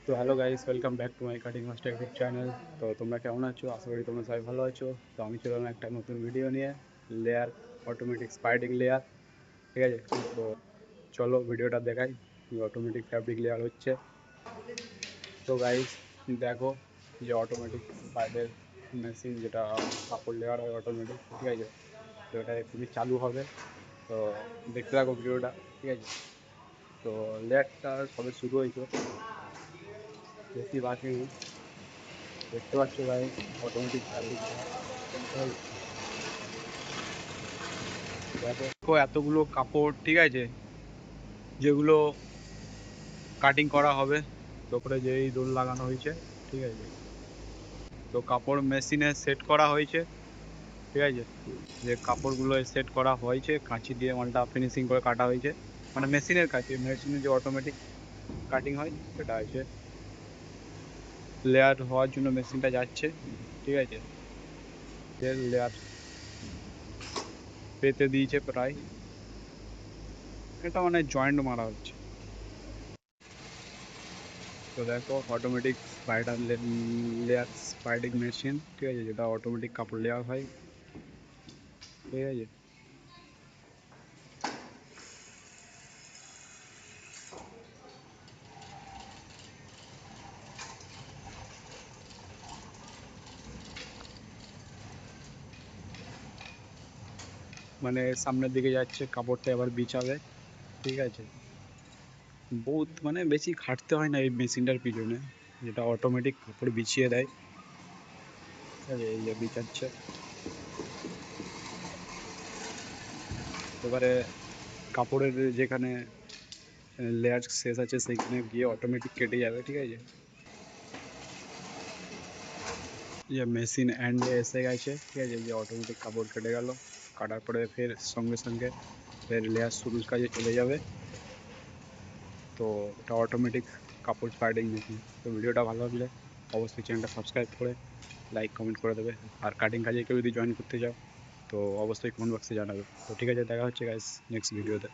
তো hello guys, welcome back to my cutting master YouTube channel. তো তোমরা কেমন আছো? আশা করি তোমরা সবাই ভালো আছো। তো আমি চলে এলাম একটা নতুন ভিডিও নিয়ে, লেয়ার অটোমেটিক স্পাইডিং লেয়ার। ঠিক আছে, তো চলো ভিডিওটা দেখাই কি অটোমেটিক ফ্যাব্রিক লেয়ার হচ্ছে। তো গাইস দেখো, যে অটোমেটিক স্পাইডার মেশিন, যেটা কাপড় লেয়ার হয় অটোমেটিক, ঠিক আছে। তো এটা এক্ষুনি চালু হবে। তো দেখতে থাকো ভিডিওটা, ঠিক আছে। তো লেয়ারটা সবে শুরু হয়েছে, বেশি বাকি নেই। দেখতে পাচ্ছ ভাই, অটোমেটিক ফ্যাব্রিক দেখো এতগুলো কাপড়, ঠিক আছে, যেগুলো কাটিং করা হবে। তো করে যেই রোল লাগানো হয়েছে, ঠিক আছে। তো কাপড় মেশিনে সেট করা হয়েছে, ঠিক আছে। যে কাপড়গুলো সেট করা হয়েছে, কাঁচি দিয়ে মালটা ফিনিশিং করে কাটা হয়েছে, মানে মেশিনের কাছে, মেশিনে যে অটোমেটিক কাটিং হয় সেটা আছে। লেয়ার হওয়ার জন্য মেশিনটা যাচ্ছে, ঠিক আছে। লেয়ার পেতে দিয়েছে প্রায়, এটা মানে জয়েন্ট মারা হচ্ছে। তো দেখো অটোমেটিক স্পাইডার লেয়ার স্পাইডিং মেশিন, ঠিক আছে, যেটা অটোমেটিক কাপড় লেয়ার হয়, ঠিক আছে। মানে সামনের দিকে যাচ্ছে, কাপড়টা এবার বিছাবে, ঠিক আছে। বহুত মানে বেশি খাটতে হয় না এই মেশিনটার পিছনে, যেটা অটোমেটিক কাপড় বিছিয়ে দেয়, ঠিক আছে। এই যে বিছাচ্ছে, এবারে কাপড়ের যেখানে লেয়ার শেষ আছে সেখানে গিয়ে অটোমেটিক কেটে যাবে, ঠিক আছে। যে মেশিন এন্ডে এসে গেছে, ঠিক আছে, যে অটোমেটিক কাপড় কেটে গেল। কাটার পরে ফের সঙ্গে সঙ্গে ফের লেয়ার শুরুর কাজে চলে যাবে। তো এটা অটোমেটিক কাপড় স্পাইডিং মেশিন। তো ভিডিওটা ভালো লাগলে অবশ্যই চ্যানেলটা সাবস্ক্রাইব করে লাইক কমেন্ট করে দেবে। আর কাটিং কাজে কেউ যদি জয়েন করতে চাও তো অবশ্যই কমেন্ট বক্সে জানাবে। তো ঠিক আছে, দেখা হচ্ছে গাইস নেক্সট ভিডিওতে।